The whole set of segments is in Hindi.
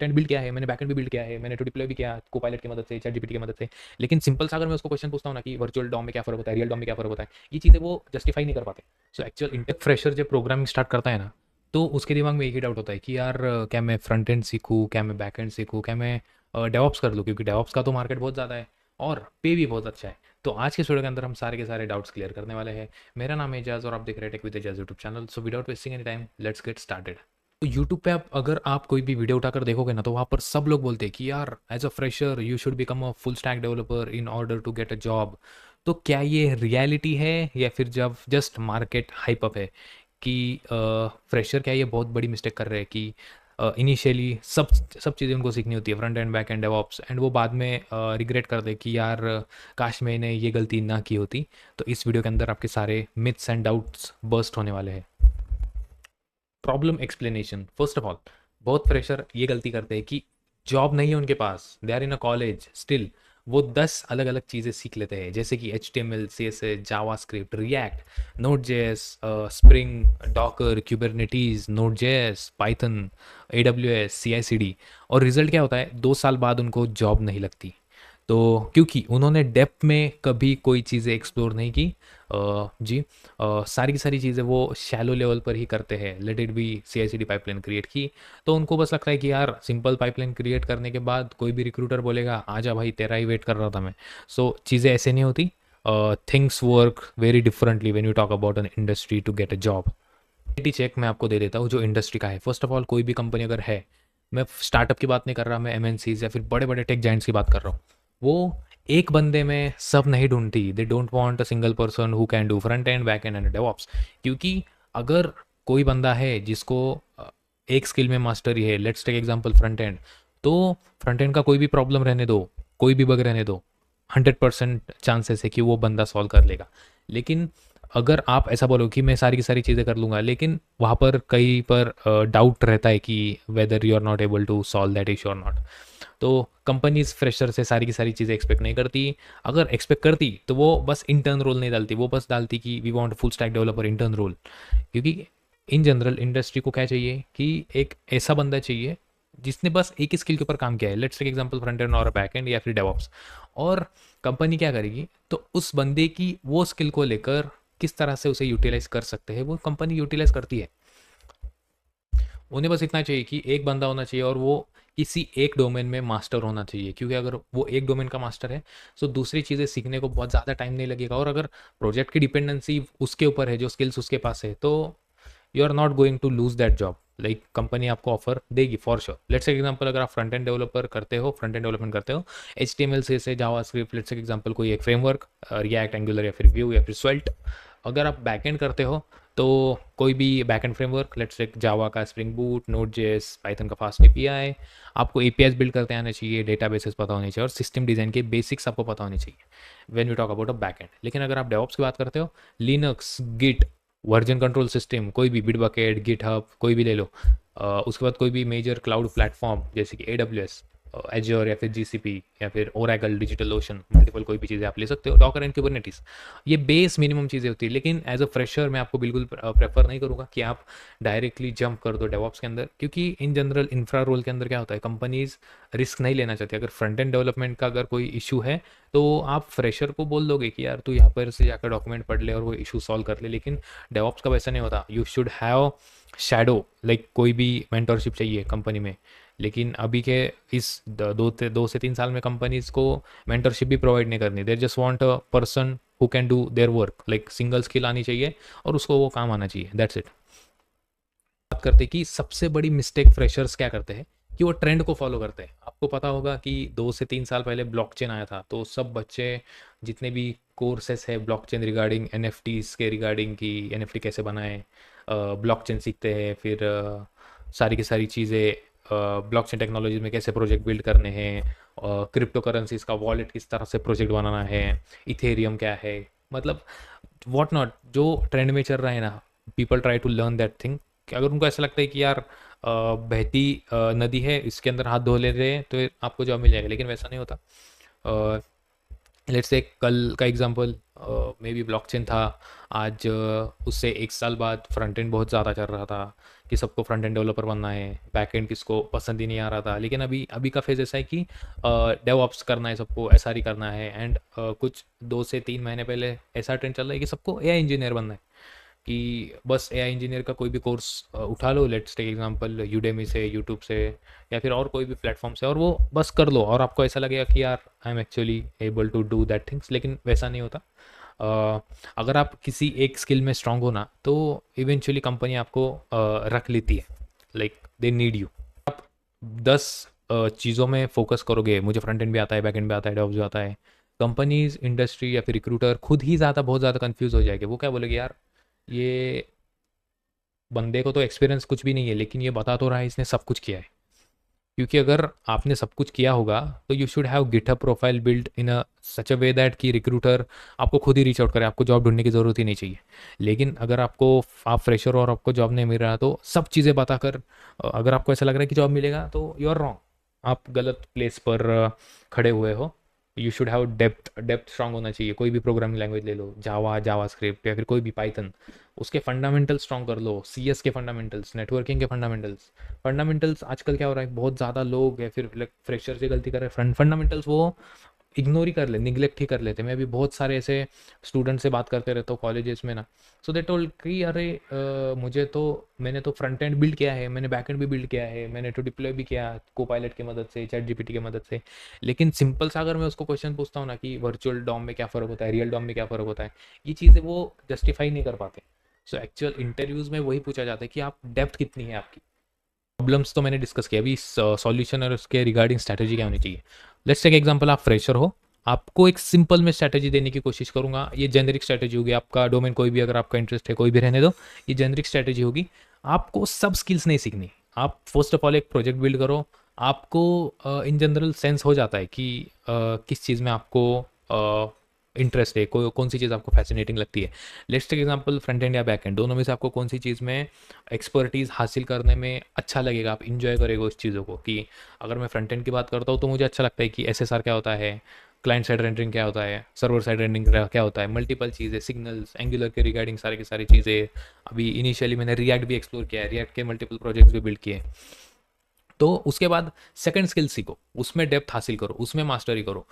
एंड बिल्ड किया है, मैंने बैकएंड भी बिल्ड किया है, मैंने टू डिप्लॉय भी किया कोपायलट की मदद से, चैट जीपीटी की मदद से। लेकिन सिंपल सा अगर मैं उसको क्वेश्चन पूछता हूँ ना कि वर्चुअल डॉम में क्या फ़र्क होता है, रियल डॉम में क्या फ़र्क होता है, ये चीज़ें वो जस्टिफाई नहीं कर पाते। सो एक्चुअल इंटेक फ्रेशर जब प्रोग्रामिंग स्टार्ट करता है ना, तो उसके दिमाग में एक ही डाउट होता है कि यार क्या मैं फ्रंट एंड सीखूँ, क्या मैं बैक एंड सीखूँ, क्या मैं डेवॉप्स कर लूँ, क्योंकि डेवॉप्स का तो मार्केट बहुत ज़्यादा है और पे भी बहुत अच्छा है। तो आज के वीडियो के अंदर हम सारे के सारे डाउट्स क्लियर करने वाले हैं। मेरा नाम है एजाज और आप देख रहे हैं tech with Ejaz YouTube channel. So without wasting any time let's get started. तो यूट्यूब पे आप अगर आप कोई भी वीडियो उठाकर देखोगे ना, तो वहाँ पर सब लोग बोलते हैं कि यार as a fresher you should become a full stack developer in order to get a job. तो क्या ये रियलिटी है या फिर जब जस्ट मार्केट हाइप अप है कि फ्रेशर क्या ये बहुत बड़ी मिस्टेक कर रहे हैं कि इनिशियली सब सब चीज़ें उनको सीखनी होती है, front end back and DevOps, and वो बाद में रिग्रेट कर दे कि यार काश मैंने ये गलती ना की होती। तो इस वीडियो के अंदर आपके सारे मिथ्स एंड डाउट्स बर्स्ट होने वाले हैं। Problem explanation. First of all, बहुत फ्रेशर ये गलती करते हैं कि जॉब नहीं है उनके पास, they are in a college still, वो 10 अलग अलग चीज़ें सीख लेते हैं, जैसे कि H T M L, C S S, JavaScript, React, Node J S, Spring, Docker, Kubernetes, Node J S, Python, A W S, C I C D. और रिजल्ट क्या होता है, 2 साल बाद उनको जॉब नहीं लगती। तो क्योंकि उन्होंने डेप्थ में कभी कोई चीज़ें एक्सप्लोर नहीं की। जी, सारी की सारी चीज़ें वो शैलो लेवल पर ही करते हैं। Let it be C I C D pipeline create की, तो उनको बस लगता है कि यार सिंपल पाइपलाइन क्रिएट करने के बाद कोई भी रिक्रूटर बोलेगा आजा भाई तेरा ही वेट कर रहा था मैं। सो चीज़ें ऐसे नहीं होती। Things work very differently when you talk about an industry to get a job. Check मैं आपको दे देता हूँ जो इंडस्ट्री का है। फर्स्ट ऑफ ऑल, कोई भी कंपनी अगर है, मैं स्टार्टअप की बात नहीं कर रहा, मैं एम या फिर बड़े बड़े टेक जाइंट्स की बात कर रहा हूँ। वो एक बंदे में सब नहीं ढूंढती। They don't want a single person who can do front end back and and DevOps. क्योंकि अगर कोई बंदा है जिसको एक स्किल में मास्टरी है, let's take example front end, तो फ्रंट एंड का कोई भी प्रॉब्लम रहने दो, कोई भी बग रहने दो, 100% चांसेस है कि वो बंदा सॉल्व कर लेगा। लेकिन अगर आप ऐसा बोलो कि मैं सारी की सारी चीज़ें कर लूँगा, लेकिन वहाँ पर कहीं पर डाउट रहता है कि whether you are not able to solve that issue और नॉट। तो कंपनीज फ्रेशर से सारी की सारी चीज़ें एक्सपेक्ट नहीं करती। अगर एक्सपेक्ट करती तो वो बस इंटर्न रोल नहीं डालती, वो बस डालती कि we want full stack developer intern role. क्योंकि इन जनरल इंडस्ट्री को क्या चाहिए कि एक ऐसा बंदा चाहिए जिसने बस एक ही स्किल के ऊपर काम किया है, let's take example front end और बैक एंड या फिर डेवऑप्स। और कंपनी क्या करेगी, तो उस बंदे की वो स्किल को लेकर किस तरह से उसे यूटिलाइज कर सकते हैं वो कंपनी यूटिलाइज करती है। उन्हें बस इतना चाहिए कि एक बंदा होना चाहिए और वो किसी एक डोमेन में मास्टर होना चाहिए, क्योंकि अगर वो एक डोमेन का मास्टर है तो दूसरी चीज़ें सीखने को बहुत ज़्यादा टाइम नहीं लगेगा। और अगर प्रोजेक्ट की डिपेंडेंसी उसके ऊपर है, जो स्किल्स उसके पास है, तो you are not going to lose that job. Like company आपको ऑफर देगी फॉर श्योर। लेट्स एग्जांपल, अगर आप फ्रंट एंड डेवलपर करते हो, फ्रंट एंड डेवलपमेंट करते हो, एच टी एम एल से जावा स्क्रिप्ट, लेट्स एग्जांपल कोई एक फ्रेमवर्क, रिएक्ट, एंगुलर या फिर व्यू या फिर स्वेल्ट। अगर आप बैक एंड करते हो तो कोई भी back end framework, let's take Java का Spring Boot, Node JS, Python का फास्ट एपीआई। आपको एपीआईज बिल्ड करते आने चाहिए, डेटाबेसेस पता होने चाहिए और सिस्टम डिज़ाइन के बेसिक्स आपको पता होने चाहिए when you talk about a back end. लेकिन अगर आप डेवऑप्स की बात करते हो, Linux, git, version control system, कोई भी बिटबकेट, गिटहब, कोई भी ले लो। उसके बाद कोई भी मेजर क्लाउड प्लेटफॉर्म जैसे कि ए डब्ल्यू एस, एज्योर या फिर जीसीपी या फिर ओरेकल, डिजिटल ओशन, मल्टीपल कोई भी चीज़ें आप ले सकते हो, डॉकर एंड कुबरनेटिस। ये बेस मिनिमम चीज़ें होती है। लेकिन एज अ फ्रेशर मैं आपको बिल्कुल प्रेफर नहीं करूँगा कि आप डायरेक्टली जंप कर दो डेवॉप्स के अंदर, क्योंकि इन जनरल इंफ्रा रोल के अंदर क्या होता है, कंपनीज रिस्क नहीं लेना चाहती। अगर फ्रंट एंड डेवलपमेंट का अगर कोई इशू है, तो आप फ्रेशर को बोल दोगे कि यार तू यहाँ पर से जाकर डॉक्यूमेंट पढ़ ले और वो इशू सॉल्व कर ले। लेकिन डेवॉप्स का वैसा नहीं होता। You should have shadow, like कोई भी मेंटरशिप चाहिए कंपनी में। लेकिन अभी के इस 2 से 3 साल में कंपनीज को मेंटरशिप भी प्रोवाइड नहीं करनी। There just want a person who can do their work, like single skill आनी चाहिए और उसको वो काम आना चाहिए, दैट्स इट। बात करते कि सबसे बड़ी मिस्टेक फ्रेशर्स क्या करते हैं कि वो ट्रेंड को फॉलो करते हैं। आपको पता होगा कि 2 से 3 साल पहले ब्लॉकचेन आया था, तो सब बच्चे जितने भी कोर्सेस है ब्लॉकचेन रिगार्डिंग, एनएफटीज के रिगार्डिंग की एनएफटी कैसे बनाएं, ब्लॉकचेन सीखते हैं। फिर सारी की सारी चीज़ें ब्लॉकचेन टेक्नोलॉजी में कैसे प्रोजेक्ट बिल्ड करने हैं, क्रिप्टो करेंसीज का वॉलेट किस तरह से प्रोजेक्ट बनाना है, इथेरियम क्या है, मतलब वॉट नॉट जो ट्रेंड में चल रहा है ना, people try to learn that thing. कि अगर उनको ऐसा लगता है कि यार बहती नदी है, इसके अंदर हाथ धो ले रहे हैं तो आपको जॉब मिल जाएगा, लेकिन वैसा नहीं होता। लेट्स से कल का एग्जांपल मे बी ब्लॉकचेन था। आज उससे 1 साल बाद फ्रंट एंड बहुत ज़्यादा चल रहा था कि सबको फ्रंट एंड डेवलपर बनना है, बैक एंड किसको पसंद ही नहीं आ रहा था। लेकिन अभी अभी का फेज़ ऐसा है कि डेवऑप्स करना है सबको, एसआरई करना है। एंड कुछ 2 से 3 महीने पहले ऐसा ट्रेंड चल रहा है कि सबको एआई इंजीनियर बनना है, कि बस एआई इंजीनियर का कोई भी कोर्स उठा लो, लेट्स टेक एग्जांपल यूडेमी से, यूट्यूब से, या फिर और कोई भी प्लेटफॉर्म से, और वो बस कर लो और आपको ऐसा लगेगा कि यार I am actually able to do that things. लेकिन वैसा नहीं होता। अगर आप किसी एक स्किल में स्ट्रांग हो ना, तो इवेंचुअली कंपनी आपको रख लेती है, लाइक दे नीड यू। आप 10 चीज़ों में फोकस करोगे, मुझे फ्रंट एंड भी आता है, बैक एंड भी आता है, डेवऑप्स भी आता है, कंपनीज, इंडस्ट्री या फिर रिक्रूटर खुद ही बहुत ज़्यादा कंफ्यूज हो जाएंगे। वो क्या बोलेगे, यार ये बंदे को तो एक्सपीरियंस कुछ भी नहीं है, लेकिन ये बता तो रहा है इसने सब कुछ किया है। क्योंकि अगर आपने सब कुछ किया होगा तो you should have GitHub profile build in a such a way that कि रिक्रूटर आपको खुद ही रीच आउट करे, आपको जॉब ढूंढने की ज़रूरत ही नहीं चाहिए। लेकिन अगर आप फ्रेशर हो और आपको जॉब नहीं मिल रहा, तो सब चीज़ें बताकर अगर आपको ऐसा लग रहा है कि जॉब मिलेगा, तो यू आर रॉन्ग। आप गलत प्लेस पर खड़े हुए हो। You should have depth, depth strong होना चाहिए। कोई भी प्रोग्रामिंग लैंग्वेज ले लो, जावा, जावा स्क्रिप्ट, या फिर कोई भी पाइथन, उसके फंडामेंटल्स स्ट्रांग कर लो। सीएस के फंडामेंटल्स, नेटवर्किंग के फंडामेंटल्स। फंडामेंटल्स आजकल क्या हो रहा है, बहुत ज़्यादा लोग या फिर फ्रेशर से गलती कर रहे हैं, फंडामेंटल्स वो इग्नोर ही कर ले, निगलेक्ट ही कर लेते। मैं अभी बहुत सारे ऐसे स्टूडेंट से बात करते रहता हूँ कॉलेजेस में ना। सो दे टोल्ड कि अरे मुझे तो, मैंने तो फ्रंट एंड बिल्ड किया है, मैंने बैक एंड भी बिल्ड किया है, मैंने तो डिप्लॉय भी किया को पायलट की मदद से, चैट जीपीटी की मदद से। लेकिन सिंपल सा अगर मैं उसको क्वेश्चन पूछता हूँ ना कि वर्चुअल डॉम में क्या फ़र्क होता है, रियल डॉम में क्या फ़र्क होता है, ये चीज़ें वो जस्टिफाई नहीं कर पाते। सो एक्चुअल इंटरव्यूज़ में वही पूछा जाता है कि आप डेप्थ कितनी है आपकी। प्रॉब्लम्स तो मैंने डिस्कस किया, अभी सॉल्यूशन और उसके रिगार्डिंग स्ट्रैटेजी क्या होनी चाहिए। लेट्स टेक एग्जांपल, आप फ्रेशर हो, आपको एक सिंपल में स्ट्रैटेजी देने की कोशिश करूंगा। ये जेनरिक स्ट्रैटेजी होगी, आपका डोमेन कोई भी, अगर आपका इंटरेस्ट है कोई भी रहने दो, ये जेनरिक स्ट्रैटेजी होगी। आपको सब स्किल्स नहीं सीखनी। आप फर्स्ट ऑफ ऑल एक प्रोजेक्ट बिल्ड करो। आपको इन जनरल सेंस हो जाता है कि किस चीज़ में आपको इंटरेस्ट है, कौन सी चीज़ आपको फैसिनेटिंग लगती है। Let's take example, front end या बैक एंड, दोनों में से आपको कौन सी चीज़ में एक्सपर्टीज़ हासिल करने में अच्छा लगेगा, आप इंजॉय करेगा उस चीज़ों को। कि अगर मैं फ्रंट एंड की बात करता हूँ तो मुझे अच्छा लगता है कि एसएसआर क्या होता है, क्लाइंट साइड रेंडरिंग क्या होता है, सर्वर साइड रेंडरिंग क्या होता है, मल्टीपल चीज़ें, सिग्नल्स, एंगुलर के रिगार्डिंग सारी की सारी चीज़ें। अभी इनिशियली मैंने रिएक्ट भी एक्सप्लोर किया है, रिएक्ट के मल्टीपल प्रोजेक्ट्स भी बिल्ड किए। तो उसके बाद सेकंड स्किल सीखो, उसमें डेप्थ हासिल करो, उसमें मास्टरी करो।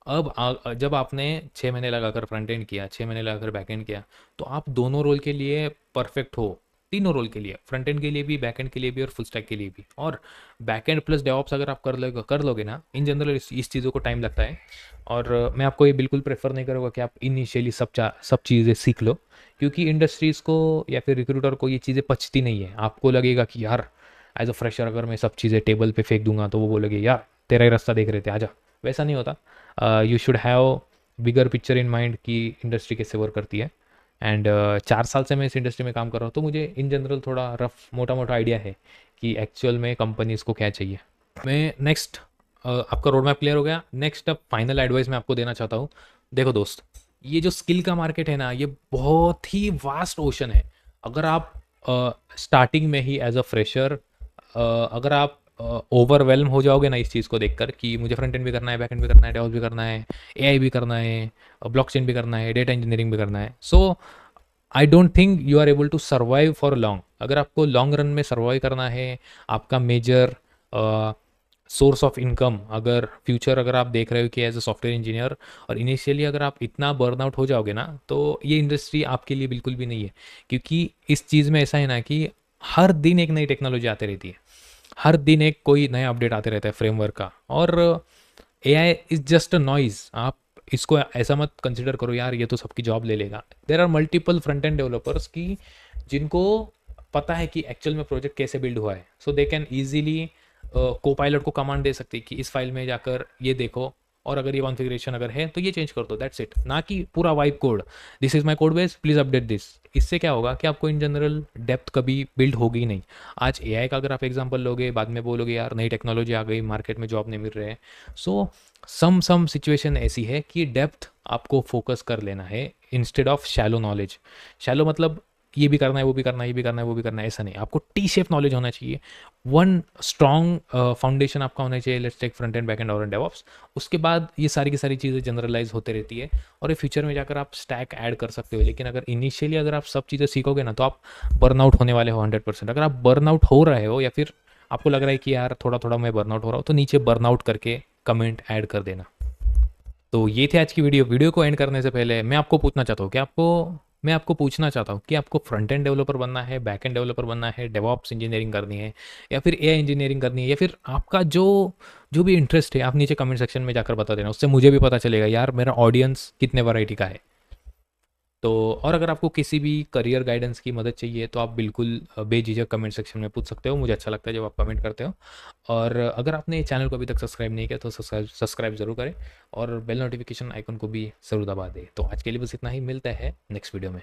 अब जब आपने 6 महीने लगाकर फ्रंट एंड किया, 6 महीने लगाकर बैक एंड किया, तो आप दोनों रोल के लिए परफेक्ट हो। तीनों रोल के लिए, फ्रंट एंड के लिए भी, बैक एंड के लिए भी, और फुल स्टैक के लिए भी। और बैक एंड प्लस डेवऑप्स अगर आप कर लोगे ना, इन जनरल इस चीज़ों को टाइम लगता है। और मैं आपको ये बिल्कुल प्रेफर नहीं करूँगा कि आप इनिशियली सब चीज़ें सीख लो, क्योंकि इंडस्ट्रीज़ को या फिर रिक्रूटर को ये चीज़ें पचती नहीं है। आपको लगेगा कि यार एज अ फ्रेशर अगर मैं सब चीज़ें टेबल पे फेंक दूंगा, तो वो बोलेंगे यार तेरा ही रास्ता देख रहे थे, आजा। वैसा नहीं होता। You should have bigger picture in mind कि इंडस्ट्री कैसे वर्क करती है। एंड 4 साल से मैं इस इंडस्ट्री में काम कर रहा हूँ, तो मुझे इन जनरल थोड़ा रफ मोटा मोटा आइडिया है कि एक्चुअल में कंपनीज़ को क्या चाहिए। मैं नेक्स्ट, आपका रोड मैप क्लियर हो गया। नेक्स्ट अब फाइनल एडवाइस मैं आपको देना चाहता हूँ। देखो दोस्त, ये जो स्किल का मार्केट है ना, ये बहुत ही वास्ट ओशन है। अगर आप स्टार्टिंग में ही एज अ फ्रेशर, अगर आप ओवरवेलम हो जाओगे ना इस चीज़ को देखकर कि मुझे फ्रंट एंड भी करना है, बैक एंड भी करना है, डेवलप भी करना है, एआई भी करना है, ब्लॉकचेन भी करना है, डेटा इंजीनियरिंग भी करना है, so I don't think you are able to survive for long. अगर आपको लॉन्ग रन में सर्वाइव करना है, आपका मेजर सोर्स ऑफ इनकम, अगर फ्यूचर अगर आप देख रहे हो कि एज अ सॉफ्टवेयर इंजीनियर, और इनिशियली अगर आप इतना बर्न आउट हो जाओगे ना, तो ये इंडस्ट्री आपके लिए बिल्कुल भी नहीं है। क्योंकि इस चीज़ में ऐसा है ना कि हर दिन एक नई टेक्नोलॉजी आती रहती है, हर दिन एक कोई नया अपडेट आते रहता है फ्रेमवर्क का। और AI is just a noise. आप इसको ऐसा मत कंसिडर करो यार ये तो सबकी जॉब ले लेगा। There are multiple front end developers की जिनको पता है कि एक्चुअल में प्रोजेक्ट कैसे बिल्ड हुआ है, सो दे कैन ईजिली को पायलट को कमांड दे सकते हैं कि इस फाइल में जाकर ये देखो, और अगर ये कॉन्फ़िगरेशन अगर है तो ये चेंज कर दो, दैट्स इट। ना कि पूरा vibe code, this is my code base, please update this. इससे क्या होगा कि आपको इन जनरल डेप्थ कभी बिल्ड होगी ही नहीं। आज एआई का अगर आप एग्जांपल लोगे, बाद में बोलोगे यार नई टेक्नोलॉजी आ गई, मार्केट में जॉब नहीं मिल रहे हैं। सो सम सिचुएशन ऐसी है कि डेप्थ आपको फोकस कर लेना है instead of shallow knowledge. Shallow मतलब ये भी करना है, वो भी करना है, ये भी करना है, वो भी करना है, ऐसा नहीं। आपको टी शेप नॉलेज होना चाहिए। वन स्ट्रॉन्ग फाउंडेशन आपका होना चाहिए, let's take front end back end और डेवऑप्स। उसके बाद ये सारी की सारी चीज़ें जनरलाइज होते रहती है, और ये फ्यूचर में जाकर आप स्टैक ऐड कर सकते हो। लेकिन अगर इनिशियली अगर आप सब चीज़ें सीखोगे ना, तो आप बर्नआउट होने वाले हो 100%। अगर आप बर्नआउट हो रहे हो या फिर आपको लग रहा है कि यार थोड़ा थोड़ा मैं बर्नआउट हो रहा हूँ, तो नीचे बर्नआउट करके कमेंट ऐड कर देना। तो ये थी आज की वीडियो। वीडियो को एंड करने से पहले मैं आपको पूछना चाहता हूँ कि आपको फ्रंट एंड डेवलपर बनना है, बैक एंड डेवलपर बनना है, डेवऑप्स इंजीनियरिंग करनी है, या फिर एआई इंजीनियरिंग करनी है, या फिर आपका जो जो भी इंटरेस्ट है आप नीचे कमेंट सेक्शन में जाकर बता देना। उससे मुझे भी पता चलेगा यार मेरा ऑडियंस कितने वैरायटी का है। तो और अगर आपको किसी भी करियर गाइडेंस की मदद चाहिए तो आप बिल्कुल बेझिझक कमेंट सेक्शन में पूछ सकते हो। मुझे अच्छा लगता है जब आप कमेंट करते हो। और अगर आपने चैनल को अभी तक सब्सक्राइब नहीं किया तो सब्सक्राइब ज़रूर करें, और बेल नोटिफिकेशन आइकन को भी ज़रूर दबा दें। तो आज के लिए बस इतना ही, मिलता है नेक्स्ट वीडियो में।